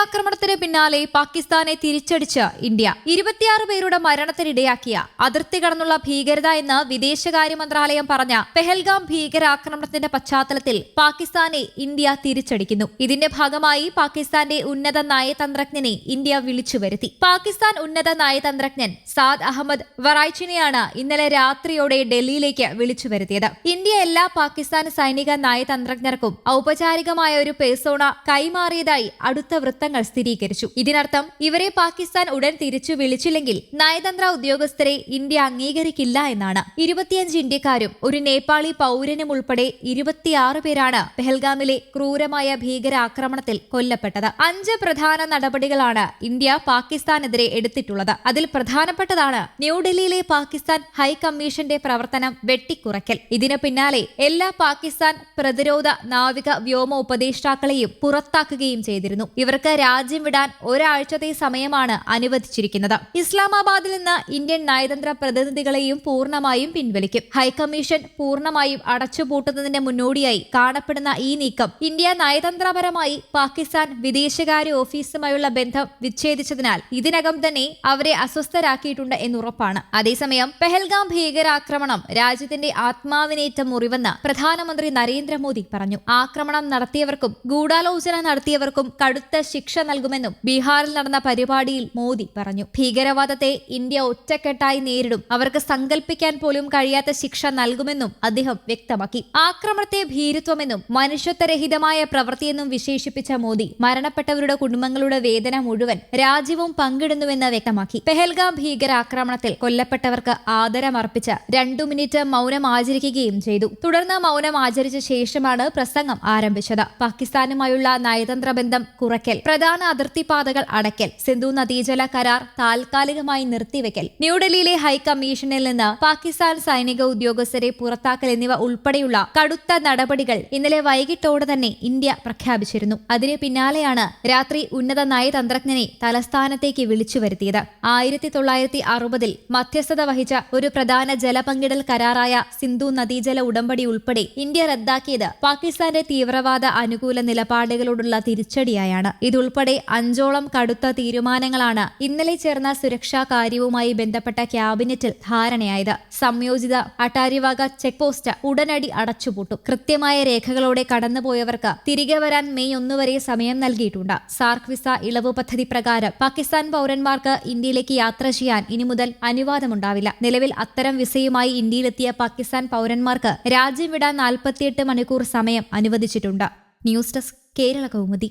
ഭീകരാക്രമണത്തിന് പിന്നാലെ പാകിസ്ഥാനെ തിരിച്ചടിച്ച് ഇന്ത്യ 26 പേരുടെ മരണത്തിനിടയാക്കിയ അതിർത്തി കടന്നുള്ള ഭീകരത എന്ന് വിദേശകാര്യ മന്ത്രാലയം പറഞ്ഞ പെഹൽഗാം ഭീകരാക്രമണത്തിന്റെ പശ്ചാത്തലത്തിൽ പാകിസ്ഥാനെ ഇന്ത്യ തിരിച്ചടിക്കുന്നു. ഇതിന്റെ ഭാഗമായി പാകിസ്ഥാന്റെ ഉന്നത നയതന്ത്രജ്ഞനെ ഇന്ത്യ വിളിച്ചു വരുത്തി. പാകിസ്ഥാൻ ഉന്നത നയതന്ത്രജ്ഞൻ സാദ് അഹമ്മദ് വറൈച്ചിനെയാണ് ഇന്നലെ രാത്രിയോടെ ഡൽഹിയിലേക്ക് വിളിച്ചു വരുത്തിയത്. ഇന്ത്യ എല്ലാ പാകിസ്ഥാൻ സൈനിക നയതന്ത്രജ്ഞർക്കും ഔപചാരികമായ ഒരു പേഴ്സോണ കൈമാറിയതായി അടുത്ത വൃത്തങ്ങൾ സ്ഥിരീകരിച്ചു. ഇതിനർത്ഥം ഇവരെ പാകിസ്ഥാൻ ഉടൻ തിരിച്ചു വിളിച്ചില്ലെങ്കിൽ നയതന്ത്ര ഉദ്യോഗസ്ഥരെ ഇന്ത്യ അംഗീകരിക്കില്ല എന്നാണ്. 25 ഇന്ത്യക്കാരും ഒരു നേപ്പാളി പൗരനും ഉൾപ്പെടെ 26 പേരാണ് പെഹൽഗാമിലെ ക്രൂരമായ ഭീകരാക്രമണത്തിൽ കൊല്ലപ്പെട്ടത്. 5 പ്രധാന നടപടികളാണ് ഇന്ത്യ പാകിസ്ഥാനെതിരെ എടുത്തിട്ടുള്ളത്. അതിൽ പ്രധാനപ്പെട്ടതാണ് ന്യൂഡൽഹിയിലെ പാകിസ്ഥാൻ ഹൈക്കമ്മീഷന്റെ പ്രവർത്തനം വെട്ടിക്കുറയ്ക്കൽ. ഇതിനു പിന്നാലെ എല്ലാ പാകിസ്ഥാൻ പ്രതിരോധ നാവിക വ്യോമ ഉപദേഷ്ടാക്കളെയും പുറത്താക്കുകയും ചെയ്തിരുന്നു. ഇവർക്ക് രാജ്യം വിടാൻ ഒരാഴ്ചത്തെ സമയമാണ് അനുവദിച്ചിരിക്കുന്നത്. ഇസ്ലാമാബാദിൽ നിന്ന് ഇന്ത്യൻ നയതന്ത്ര പ്രതിനിധികളെയും പൂർണ്ണമായും പിൻവലിക്കും. ഹൈക്കമ്മീഷൻ പൂർണ്ണമായും അടച്ചുപൂട്ടുന്നതിന് മുന്നോടിയായി കാണപ്പെടുന്ന ഈ നീക്കം ഇന്ത്യ നയതന്ത്രപരമായി പാകിസ്ഥാൻ വിദേശകാര്യ ഓഫീസുമായുള്ള ബന്ധം വിച്ഛേദിച്ചതിനാൽ ഇതിനകം തന്നെ അവരെ അസ്വസ്ഥരാക്കിയിട്ടുണ്ട് എന്നുറപ്പാണ്. അതേസമയം പെഹൽഗാം ഭീകരാക്രമണം രാജ്യത്തിന്റെ ആത്മാവിനേറ്റ മുറിവെന്ന് പ്രധാനമന്ത്രി നരേന്ദ്രമോദി പറഞ്ഞു. ആക്രമണം നടത്തിയവർക്കും ഗൂഢാലോചന നടത്തിയവർക്കും കടുത്ത ശിക്ഷ നൽകുമെന്നും ബീഹാറിൽ നടന്ന പരിപാടിയിൽ മോദി പറഞ്ഞു. ഭീകരവാദത്തെ ഇന്ത്യ ഒറ്റക്കെട്ടായി നേരിടും, അവർക്ക് സങ്കല്പിക്കാൻ പോലും കഴിയാത്ത ശിക്ഷ നൽകുമെന്നും അദ്ദേഹം വ്യക്തമാക്കി. ആക്രമണത്തെ ഭീരുത്വമെന്നും മനുഷ്യത്വരഹിതമായ പ്രവൃത്തിയെന്നും വിശേഷിപ്പിച്ച മോദി മരണപ്പെട്ടവരുടെ കുടുംബങ്ങളുടെ വേദന മുഴുവൻ രാജ്യവും പങ്കിടുന്നുവെന്ന് വ്യക്തമാക്കി. പെഹൽഗാം ഭീകരാക്രമണത്തിൽ കൊല്ലപ്പെട്ടവർക്ക് ആദരമർപ്പിച്ച് 2 മിനിറ്റ് മൗനം ആചരിക്കുകയും ചെയ്തു. തുടർന്ന് മൗനം ആചരിച്ച ശേഷമാണ് പ്രസംഗം ആരംഭിച്ചത്. പാകിസ്ഥാനുമായുള്ള നയതന്ത്ര ബന്ധം കുറയ്ക്കൽ, പ്രധാന അതിർത്തി പാതകൾ അടയ്ക്കൽ, സിന്ധു നദീജല കരാർ താൽക്കാലികമായി നിർത്തിവെക്കൽ, ന്യൂഡൽഹിയിലെ ഹൈക്കമ്മീഷനിൽ നിന്ന് പാകിസ്ഥാൻ സൈനിക ഉദ്യോഗസ്ഥരെ പുറത്താക്കൽ എന്നിവ ഉൾപ്പെടെയുള്ള കടുത്ത നടപടികൾ ഇന്നലെ വൈകിട്ടോടെ തന്നെ ഇന്ത്യ പ്രഖ്യാപിച്ചിരുന്നു. അതിന് പിന്നാലെയാണ് രാത്രി ഉന്നത നയതന്ത്രജ്ഞനെ തലസ്ഥാനത്തേക്ക് വിളിച്ചു വരുത്തിയത്. 1960-ൽ മധ്യസ്ഥത വഹിച്ച ഒരു പ്രധാന ജലപങ്കിടൽ കരാറായ സിന്ധു നദീജല ഉടമ്പടി ഉൾപ്പെടെ ഇന്ത്യ റദ്ദാക്കിയത് പാകിസ്ഥാന്റെ തീവ്രവാദ അനുകൂല നിലപാടുകളോടുള്ള തിരിച്ചടിയായാണ്. ഇതുൾപ്പെടെ 5ഓളം കടുത്ത തീരുമാനങ്ങളാണ് ഇന്നലെ ചേർന്ന സുരക്ഷാ കാര്യവുമായി ബന്ധപ്പെട്ട ക്യാബിനറ്റിൽ ധാരണയായത്. സംയോജിത അട്ടാരിവാഗ ചെക്ക് പോസ്റ്റ് ഉടനടി അടച്ചുപൂട്ടും. കൃത്യമായ രേഖകളോടെ കടന്നുപോയവർക്ക് തിരികെ വരാൻ മെയ് 1 വരെ സമയം നൽകിയിട്ടുണ്ട്. സാർക്ക് വിസ ഇളവ് പദ്ധതി പ്രകാരം പാകിസ്ഥാൻ പൗരന്മാർക്ക് ഇന്ത്യയിലേക്ക് യാത്ര ചെയ്യാൻ ഇനി മുതൽ അനുവാദമുണ്ടാവില്ല. നിലവിൽ അത്തരം വിസയുമായി ഇന്ത്യയിലെത്തിയ പാകിസ്ഥാൻ പൗരന്മാർക്ക് രാജ്യം വിടാൻ 48 മണിക്കൂർ സമയം അനുവദിച്ചിട്ടുണ്ട്. News desk Kerala Kaumudi.